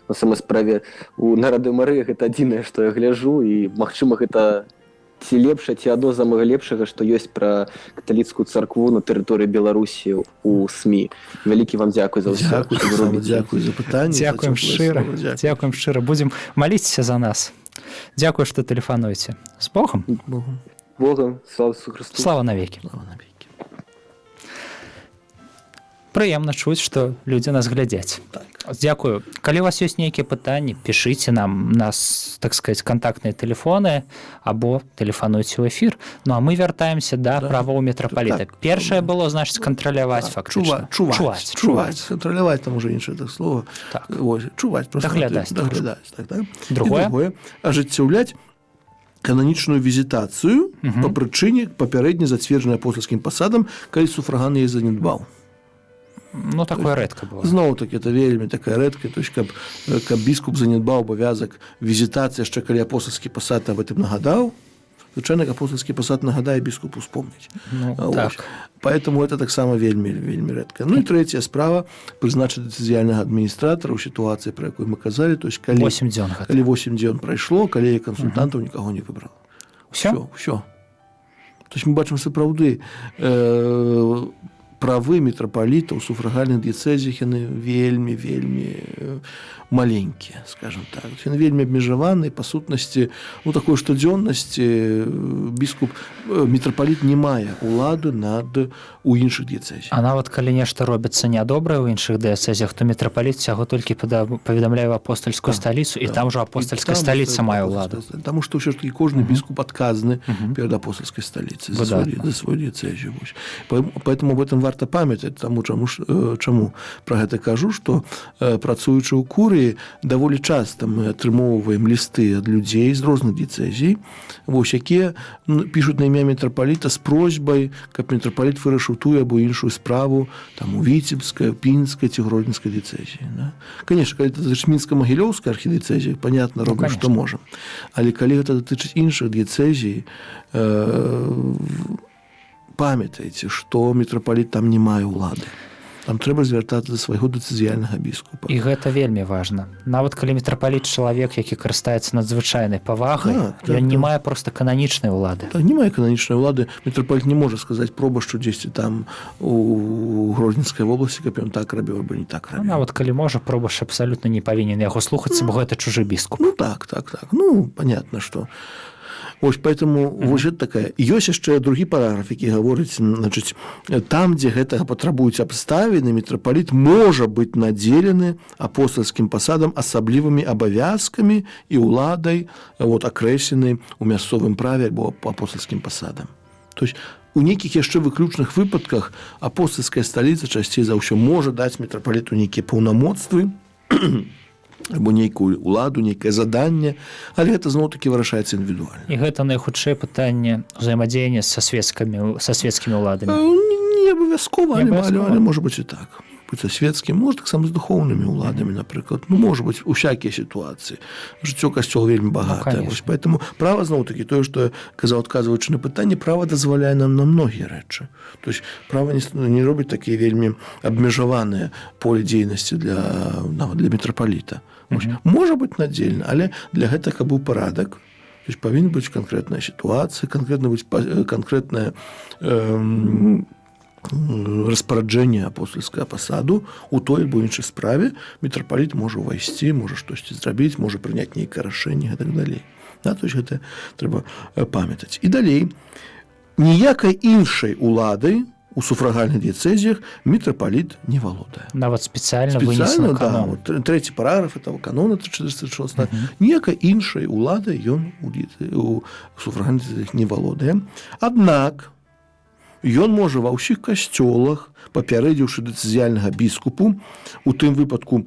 на самой справе у Нарадыё Марыі гэта адзінае, што я гляджу, і, магчыма, гэта ці лепшае, ці адно з самага лепшага, што ёсць пра каталіцкую царкву на тэрыторыі Беларусі у СМІ. Вялікі вам дзякуй за ўсё. Дзякуй за пытанне. Дзякуем шчыра. Дзякуем шчыра. Будзем маліцеся за нас. Дзякуй, што тэлефануеце. З Богом. Богом. Слава Ісусу Христу. Слава навекі. Прыемна чуць, што людзі нас глядзяць. Так. Дзякую. Калі у вас ёсць нейкія пытанні, пішыце нам нас, так сказать, контактныя тэлефоны або тэлефануйце ў эфір. Ну а мы вяртаемся да правоў мітрапаліта. Так. Першае было, значыць, кантраляваць фактычна. Чуваць. Кантраляваць, там уже іншае так слова. Так. Чуваць. Даглядаць. Так. Другое? Ажыццяўляць кананічную візітацыю па прычыне папярэдне зацверджанай апостальскім пасадам, калі суфраган яе занядбаў. Ну, такое рэдка было. Зноў-таки, это вельмі такая рэдкая, то есть, каб біскуп занядбаў абавязак візітацыі, яшчэ калі апостальскі пасад аб гэтым нагадаў, звычайна апостальскі пасад нагадае біскупу успомніць. Ну, так. Поэтому это таксама вельмі рэдка. Ну і трэцяя справа прызначыць дэцызіяльнага адміністратара ў сітуацыі, пра якую мы казалі, то есть, калі 8 дзён. Калі 8 дзён прайшло, калі кансультантаў нікаго не выбрала. Усё. То есть мы бачым сапраўды правы мітрапаліта ў суфрагальных дыяцэзіях яны вельмі маленькія, скажем так. Яны вельмі абмежаваны, па сутнасці, ну, такой штодзённасці біскуп, мітрапаліт не мае ўлады над у іншых дыяцэзіях. А нават калі нешта робіцца нядобрае ў іншых дыяцэзіях, то мітрапаліт усяго толькі паведамляе ў апостальскую сталіцу, і там жа апостальская сталіца мае ўладу. Таму што ўсё ж такі кожны біскуп адказны перад апостальскай сталіцай за свой дыяцэзію. Поэтому об этом варта памятаць, таму чаму пра гэта кажу, што працуючы ў курыі даволі часта мы атрымоўваем лісты ад людзей з розных дыяцэзій, якія пішуць на імя мітрапаліта з просьбай, каб мітрапаліт вырашыў тую або іншую справу там у Віцебскай, Пінскай ці Гродзенскай дыяцэзіі. Конечно, калі это датычыць Мінска-Магілёўскай архідыяцэзіі, понятно, робім, што можам. Але калі гэта датычыць іншых дыяцэзій, памятайце, што мітрапаліт там не мае ўлады. Там трэба звяртацца да свайго дэцызіяльнага біскупа. І гэта вельмі важна. Нават калі мітрапаліт чалавек, які карыстаецца надзвычайнай павагай, ён не мае проста кананічнай улады. Так, не мае кананічнай улады. Мітрапаліт не можа сказаць пробашчу дзесьці там у Гродзенскай вобласці, каб ён так рабіў або не так рабіў. Нават калі можа, пробашч абсалютна не павінен яго слухацца, бо гэта чужы біскуп. Ну так. Ну, понятно, што поэтому вось гэта такая. Ёсць яшчэ другі параграф, які гаворыць, значыць, там, дзе гэтага патрабуюць абставіны, мітрапаліт можа быць надзелены апостальскім пасадам асаблівымі абавязкамі і ўладай акрэслены ў мясцовым праве або апостальскім пасадам. То есть у нейкіх яшчэ выключных выпадках апостальская сталіца часцей за ўсё можа даць мітрапаліту нейкія паўнамоцтвы або нейкую ўладу, нейкае заданне, але гэта зноў-такі вырашаецца індывідуальна. І гэта найхутчэй пытанне ўзаемадзеяння са свецкімі ўладамі. Не абавязкова, але можа быць і так. Быць са свецкім, можа таксама з духоўнымі ўладамі, напрыклад. Ну, можа быць усякія сітуацыі. Жыццё касцёла вельмі багатае. Поэтому права зноў-такі тое, што казаў, адказваючы на пытанне, права дазваляе нам на многія рэчы. То есть права не робіць такія вельмі абмежаваныя поле дзейнасці для мітрапаліта. Можа быць надзельна, але для гэтага быў парадак. То есть павінна быць канкрэтная сітуацыя, канкрэтная распараджэнне апостальскага пасаду у той альбо іншай справе. Мітрапаліт можа ўвайсці, можа штосьці зрабіць, можа прыняць нейкае рашэнне і так далей. То есть гэта трэба памятаць. І далей, ніякай іншай улады у суфрагальных дыяцэзіях мітрапаліт не валодае. Нават спецыяльна вынесены канон. Трэці параграф этого канона 436. Ніякай іншай улады ён у суфрагальных дыяцэзіях не валодае. Аднак ён можа ва ўсіх касцёлах, папярэдзіўшы дэцызіяльнага біскупу, у тым выпадку,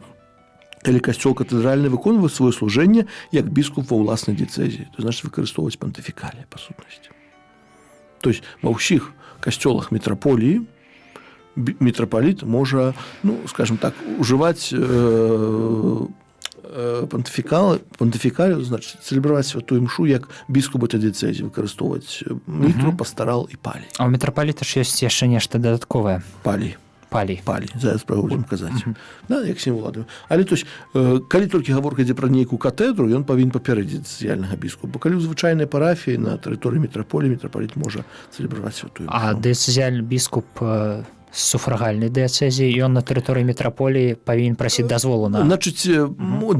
калі касцёл катэдральны выконвае сваё служэнне як біскуп ва ўласнай дыяцэзіі, то значыць выкарыстоўваць пантыфікаліі па сутнасці. То есть ва ўсіх касцёлах мітраполіі мітрапаліт можа, ну, скажем так, ужываць пантыфікалію, значыць, цэлебраваць святую імшу як біскуп этой дыяцэзіі, выкарыстоўваць мітру, пастарал і палій. А ў мітрапаліта ж ёсць яшчэ нешта дадатковае. Палій. Палій. Зараз будзем казаць. Да, як сімвал улады. Але то есть, калі толькі гаворка ідзе пра нейкую катэдру, ён павінен папярэдзіць дыцэзіяльнага біскупа. Калі ў звычайнай парафіі на тэрыторыі мітраполіі мітрапаліт можа цэлебраваць святую А мішу. дыцэзіяльны біскуп з суфрагальнай дыяцэзіі, ён на тэрыторыі мітраполіі павінен прасіць дазволу на... Значыць,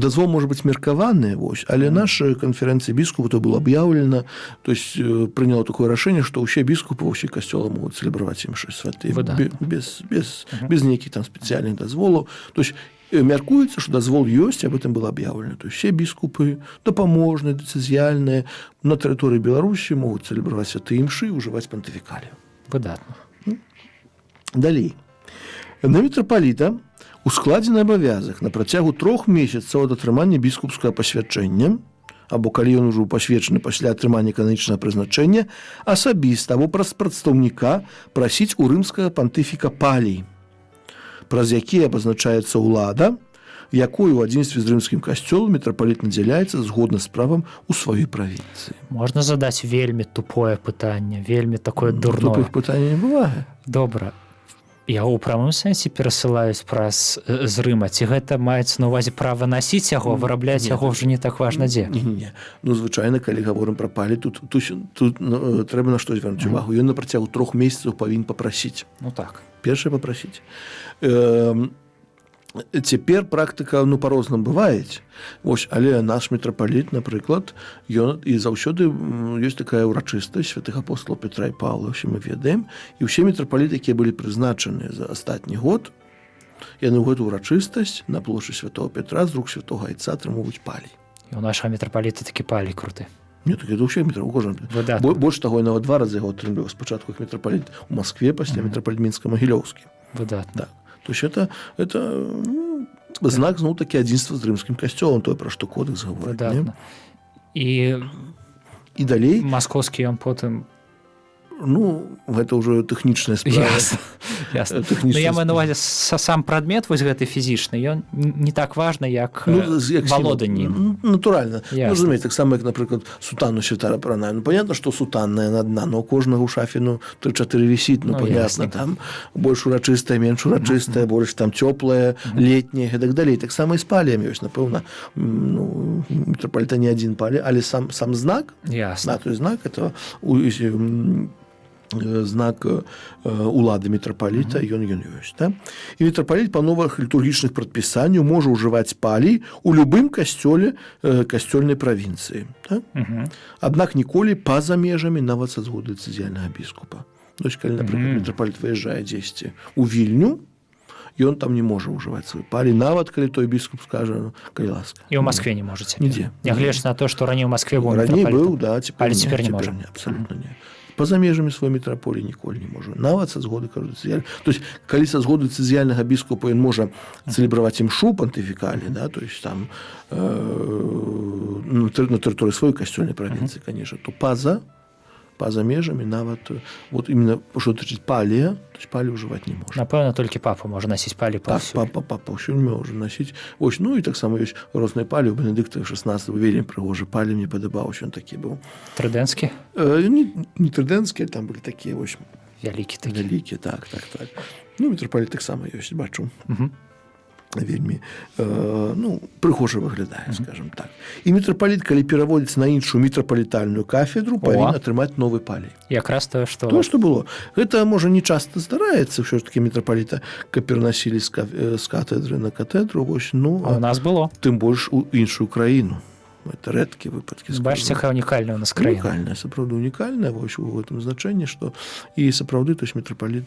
дазвол можа быць меркаваны, вось, але наша канферэнцыя біскупа то было аб'яўлена, то есть прыняло такое рашэнне, што ўсе біскупы, ўсе касцёлы могуць цэлебраваць імшы святыя без нейкіх там спецыяльных дазволаў. То есть мяркуецца, што дазвол ёсць, аб этом было аб'яўлена. То есть все біскупы дапаможныя, дыцэзіяльныя на тэрыторыі Беларусі могуць цэлебраваць святыя імшы і ўжываць пантыфікалію. Выдатна. Далей. На мітрапаліта ускладзены абавязак на працягу 3 месяцаў ад атрымання біскупскага пасвячэння, або калі ён ужо пасвечаны пасля атрымання кананічнага прызначэння, асабіста або праз прадстаўніка прасіць у рымскага пантыфіка палій, праз які абазначаецца ўлада, якую ў адзінстве з рымскім касцёлам мітрапаліт надзяляецца згодна з правам у сваёй правінцыі. Можна задаць вельмі тупое пытанне, вельмі такое дурное. Тупых пытанняў не бывае. Добра. Яго ў прамым сэнсе перасылаюць праз з Рыма. Ці гэта маецца на ўвазе права насіць яго, вырабляць яго ўжо не так важна дзе? Не. Ну, звычайна, калі гаворым пра палі, тут трэба на што звярнуць увагу. Ён на працягу 3 месяцаў павінен папрасіць. Ну так. Першае папрасіць. Цяпер практыка па-рознаму бывае. Вось, але наш мітрапаліт, напрыклад, ён і заўсёды ёсць такая ўрачыстасць святых апостолаў Петра і Паўла, ўсе мы ведаем, і ўсе мітрапаліты, якія былі прызначаныя за астатні год, яны ў гэту ўрачыстасць на плошчы святого Петра з рук святога айца атрымоўваюць палій. І ў нашага мітрапаліта такі палій круты. Не, так это ўсе мітрапаліт. Больш таго, і нават 2 разы яго атрымліваў. Спачатку як мітрапаліт у Маскве, пасля мітрапаліт Мінска-Магілёўскі. Выдатна. Так. То есть это знак, зноў-такі, адзінства з рымскім касцёлам, тое, пра што кодэкс гаворыць. Выдатна. І далей... Маскоўскі ён потым... Ну, гэта ўжо тэхнічная справа. Ясна. Ну, я маю на ўвазе сам прадмет вось гэты фізічны, ён не так важны, як валоданні. Натуральна. Разумееце, таксама, як, напрыклад, сутанну святара апранаю. Ну, понятно, што сутанная на дна, но у кожнага ў шафе, 3-4 вісіць, понятно, там больш урачыстая, менш урачыстая, больш там цёплая, летняя, і так далей. Таксама і з паліямі ёсць, напэўна, мітрапаліта не адзін палі, але сам знак, той знак, это знак улады мітрапаліта, ён ёсць. Да? І мітрапаліт па новых літургічных прадпісанняў можа ўжываць палій у любым касцёле касцёльнай правінцыі. Да? Аднак ніколі па-за межамі нават са згоды дыцэзіяльнага біскупа. То есть, калі, напрыклад, мітрапаліт выязджае дзесьці ў Вільню, ён там не можа ўжываць свой палій, нават калі той біскуп скажа, калі ласка. І ў Маскве не можаце. Нідзе. Нягледзячы на то, што раней у Маскве быў мітрапаліт. Раней быў, да, але цяпер не можа. Абсалютна не. Па-за межамі свой мітраполій ніколі не можа. Нават са згоды дыцэзіяльнага. То есть, калі са згоды дыцэзіяльнага біскупа ён можа цэлебраваць імшу пантыфікалі, да, то есть там на тэрыторыі сваёй касцёльнай правінцыі, конечно, то па-за межамі нават вот именно што датычыць палія, то есть палі ўжываць не можа. Напэўна, толькі папа можа насіць палі паўсюль. Так, папа ўсюль можа насіць. Вось, ну і таксама ёсць розныя палі. У Бенедыкта 16 вельмі прыгожы палі, мне падабаўся, ён такі быў. Трыдэнскі? Не трыдэнскі, там былі такія вось вялікія, так. Ну, мітрапаліт таксама ёсць, бачу. Вельмі прыгожа выглядае, скажем так. І мітрапаліт, калі пераводзіць на іншую мітрапалітальную кафедру, павінен атрымаць новы палій. Якраз тое, што было. Гэта, можа, не часта здараецца, ўсё ж такі мітрапаліта перанасілі з катедры на катедру, вось, ну, у нас было. Тым больш у іншую краіну. Это рэдкія выпадкі. Бачыце, якая унікальная у нас краіна. Унікальная, сапраўды унікальная, вось у гэтым значэнні, што і сапраўды, то есть мітрапаліт.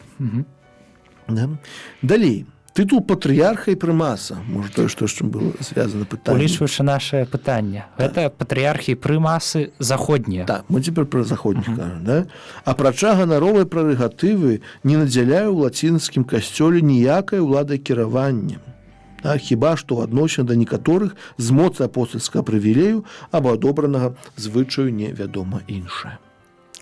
Далей. Тытул патрыярха і прымаса. Можа, тое, што з чым было звязана пытанне. Улічваючы нашае пытанне. Гэта патрыярхі і прымасы заходнія. Так, мы цяпер пра заходніх кажам, да? Апрача ганаровай прэрагатывы не надзяляе ў лацінскім касцёле ніякай уладай кіравання. Хіба што адносна да некаторых з моцы апостальскага прывілею або адобранага звычаю невядома іншае.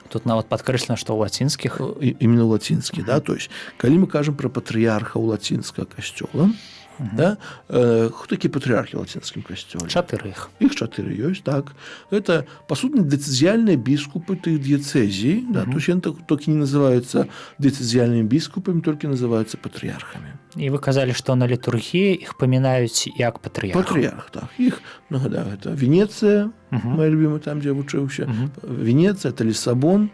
Тут нават падкрэслена, што ў лацінскіх... Именно ў лацінскі, да? То есть, калі мы кажам пра патрыярха ў лацінскага касцёла, Да? Хто такі патрыархі ў лацінскім касцёле? 4 іх. Іх 4 ёсць, так. Это, па сути, дэцызіяльныя біскупы тых дыяцэзій, да? То есть яны толькі не называюцца дэцызіяльнымі біскупамі, толькі называюцца патрыархамі. І вы казалі, што на літургіі іх памінаюць як патрыярх. Патрыарх, так. Іх, нагадаю, это Венецыя, моя любимая, там, дзе я вучыўся. Венецыя, это Лиссабон,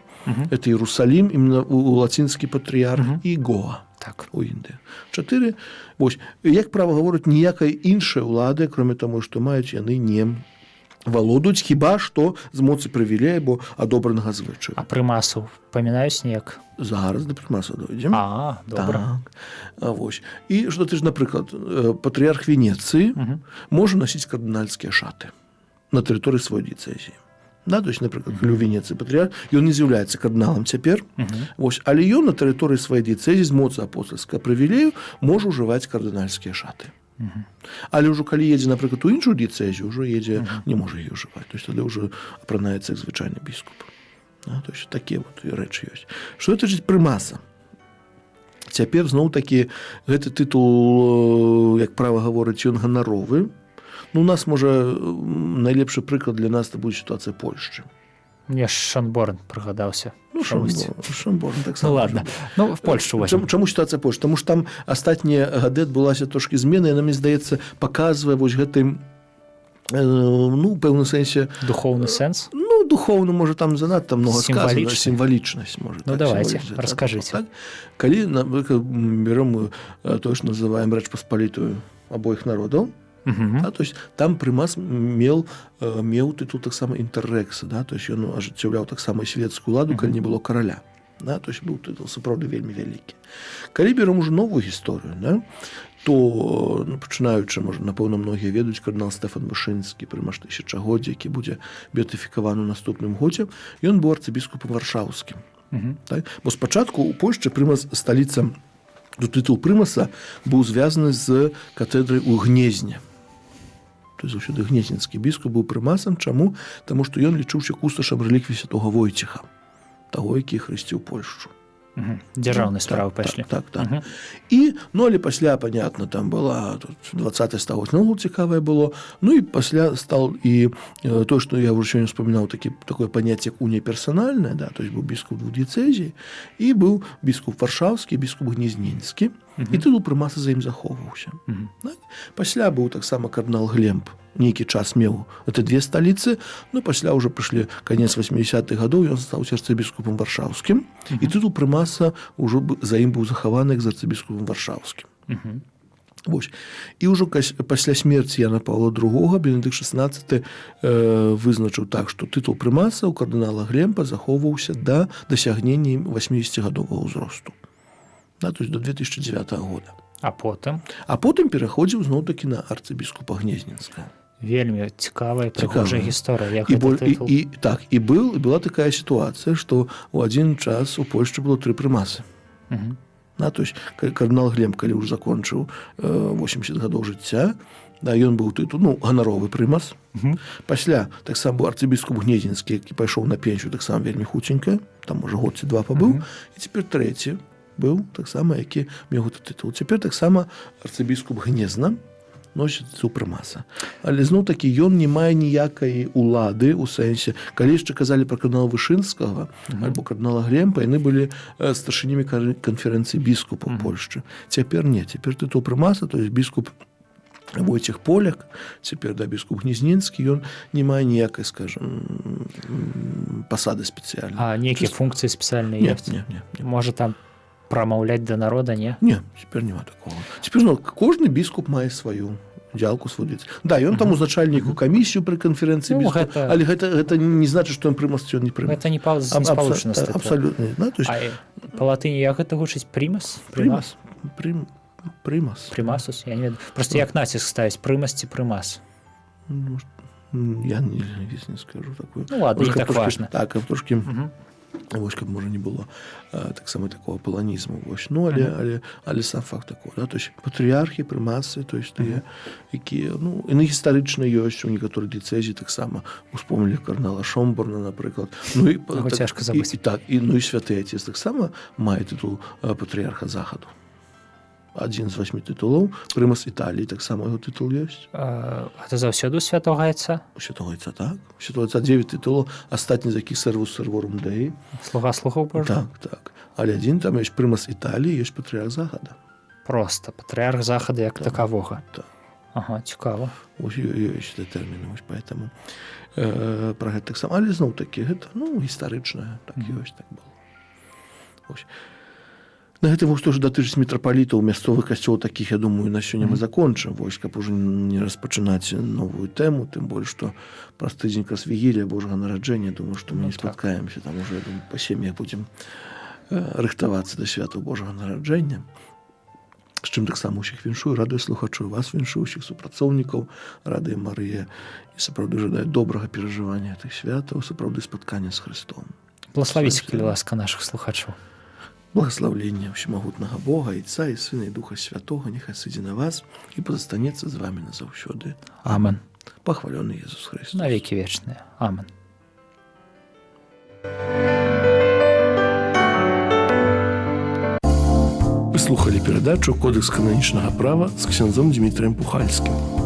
это Иерусалим, именно у лацінскі патрыярх, і Гоа. Так. У Індыі. 4. Вось. Як права гавораць, ніякай іншай улады, кроме таму, што маюць, яны не валодаюць, хіба што з моцы прывілея або адобранага звычаю. А прымасаў памінаюць неяк? Зараз да прымаса дойдзем. Добра. Так. Вось. І што ты ж, напрыклад, патрыярх Венецыі можа насіць кардынальскія шаты на тэрыторыі сваёй дыяцэзіі. Да, то есть, напрыклад, калі ў Венецыі патрыярх, ён не з'яўляецца кардыналам цяпер, вось, але ён на тэрыторыі сваёй дыяцэзіі з моцы апостальскага прывілею можа ўжываць кардынальскія шаты. Але ўжо калі едзе, напрыклад, у іншую дыяцэзію, ўжо едзе, не можа яе ўжываць. То есть, тады ўжо апранаецца як звычайны біскуп. Да, то есть, такія вот рэчы ёсць. Што тычыць прымаса? Цяпер зноў-такі гэты тытул, як права гаворыць, ён ганаровы. Ну, у нас, можа, найлепшы прыклад для нас это будзе сітуацыя Польшчы. Мне ж Шонборн прыгадаўся. Ну, Шонборн, так само. Ну, ладно. Ну, в Польшчу возьмем. Чаму сітуацыя Польшчы? Таму што там астатнія гады адбылася трошкі змена, яна, мне здаецца, паказвае вось гэты, ну, пэўны сэнсе... Духоўны сэнс? Ну, духоўны, можа, там занадта многа сказана. Сімвалічнасць, можа. Ну, давайте, раскажыце. Так? Калі, напрыклад, берем тое, што называем Рэч Паспалітую абоіх народаў, да, то есть там прымас меў тытул таксама інтэррэкса, да, то есть ён ажыццяўляў таксама светскую ладу, калі не было караля, да, то есть быў тытул сапраўды вельмі вялікі. Калі берем уже новую гісторыю, да, то, ну, пачынаючы, можа, напэўна, многія ведаюць, кардынал Стэфан Вышынскі, прымаш тысячагоддзя, які будзе беатыфікаваны ў наступным годзе, ён быў арцыбіскупам варшаўскім. Так? Бо спачатку у Польшчы прымас сталіца, тытул прымаса быў звязаны з катедрай у Гнезне. То есть заўсёды гнезненскі біскуп быў прымасам. Чаму? Таму што ён лічыўся кусташам рэліквій святога Войціха, таго, які хрысціў Польшчу. Дзяржаўныя справы пайшлі. Так. І, ну, але пасля, понятно, там была 20 стагоддзя, ну, цікавае было. Ну, і пасля стал і то, што я ўжо сёння вспомінаў, такое паняцце, як унія персанальная, да, то есть быў біскуп двух дыяцэзій, і быў біскуп варшаўскі, біскуп гнезненскі, і тытул прымаса за ім захоўваўся. Так? Пасля быў таксама кардынал Глемб, нейкі час меў это две сталіцы, но пасля ўжо прыйшлі канец 80-х гадоў, ён стаў арцыбіскупам варшаўскім, і тытул прымаса ўжо за ім быў захаваны як з арцыбіскупам варшаўскім. Вось. І ўжо пасля смерці Яна Паўла II Бенедыкт XVI вызначыў так, што тытул прымаса ў кардынала Глемба захоўваўся да дасягнення 80-гадовага ўзросту. Да, то есть до 2009 года. А потым пераходзіў зноў-такі на арцыбіскупа Гнезненскага. Вельмі цікавая, прыгожая гісторыя. І была такая сітуацыя, што ў адзін час у Польшчы было 3 прымасы. Да, то есть кардынал Глемб, калі ўжо закончыў 80 гадоў жыцця, да, ён быў тытул, ну, ганаровы прымас. Пасля таксама быў арцыбіскуп Гнезненскі, які пайшоў на пенсію таксама вельмі хуценька, там можа год ці 2 пабыў, і цяпер трэці быў таксама, які меў гэты тытул. Цяпер таксама арцыбіскуп Гнезна носіць тытул прымаса. Але зноў-такі ён не мае ніякай улады ў сэнсе. Калі яшчэ казалі пра кардынала Вышынскага альбо кардынала Глемба, яны былі старшынямі канферэнцыі біскупаў Польшчы. Цяпер не. Цяпер тытул прымаса, то есть біскуп Войцех Поляк, цяпер да біскуп Гнезненскі, ён не мае ніякай, скажем, пасады спецыяльнай. А нейкія функцыі спецыяльныя ёсць? Не. Можа там прамаўляць да народа, не? Не, цяпер няма такого. Цяпер кожны біскуп мае сваю дзялку, свой дыц. Да, ён там узначаль нейкую камісію пры канферэнцыі біскуп, але гэта не значыць, што ён прымас, ці ён не прымас. Гэта не спалучана з тытулам. Абсалютна. А па-латыні як гэта гучыць? Прымас? Прымас. Прымасус? Я не ведаю. Просто як націск ставіць, прымас ці прымас? Я не скажу такое. Ну ладно, не так важна. Так, трошки... Вось, каб можа не было таксама такого паланізму. Ну, але сам факт такой. Да? То есть патрыярхі, прымасы, то есть тыя, якія, ну, яны гістарычна ёсць у некаторых дыяцэзій таксама. Успомнілі кардынала Шонборна, напрыклад. Ну, цяжка забыць. Ну і святы Отец таксама мае тытул патрыярха Захаду. адзін з 8 тытулаў. Прымас Італіі таксама яго тытул ёсць. Гэта заўсёды святога яйца? Святого Яйца, так. Святого Яйца 9 тытулаў, астатні з якіх Сервус Серворум Деі. Слуга слухаў Божых? Так. Але адзін там ёсць прымас Італіі, ёсць патрыарх Захада. Проста патрыарх Захада як такавога. Так. Ага, цікава. Вось ёсць тэрміны, вось поэтому пра гэта таксама. Але зноў-такі гэта, гістарычнае, так ёсць, так было. Вось. На гэта вось тоже датычыць мітрапалітаў, мясцовых касцёлаў такіх, я думаю, на сёння мы закончым, вось, каб ужо не распачынаць новую тэму, тым больш, што праз тыдзень якраз вігілія Божага нараджэння, думаю, што мы не спаткаемся, там уже, я думаю, па сем'ях будзем рыхтавацца да святаў Божага нараджэння. З чым таксама ўсіх віншую, радыё слухачоў, вас віншую, ўсіх супрацоўнікаў, радыё Марыя, і сапраўды жадаю добрага перажывання тых святаў, сапраўды спаткання з Христом. Благословіце, калі ласка, нашых слухачоў. Благословлення всемагутнага Бога, Отца і Сына і Духа Святого, нехай сидзе на вас і пазастанецца з вами назаўсёды. Амен. Пахвалёны Jesús Христос. На веки вечные. Амен. Вы слухали перадачу «Кодекс кананічнага права» з ксяндзом Дмітрыем Пухальскім.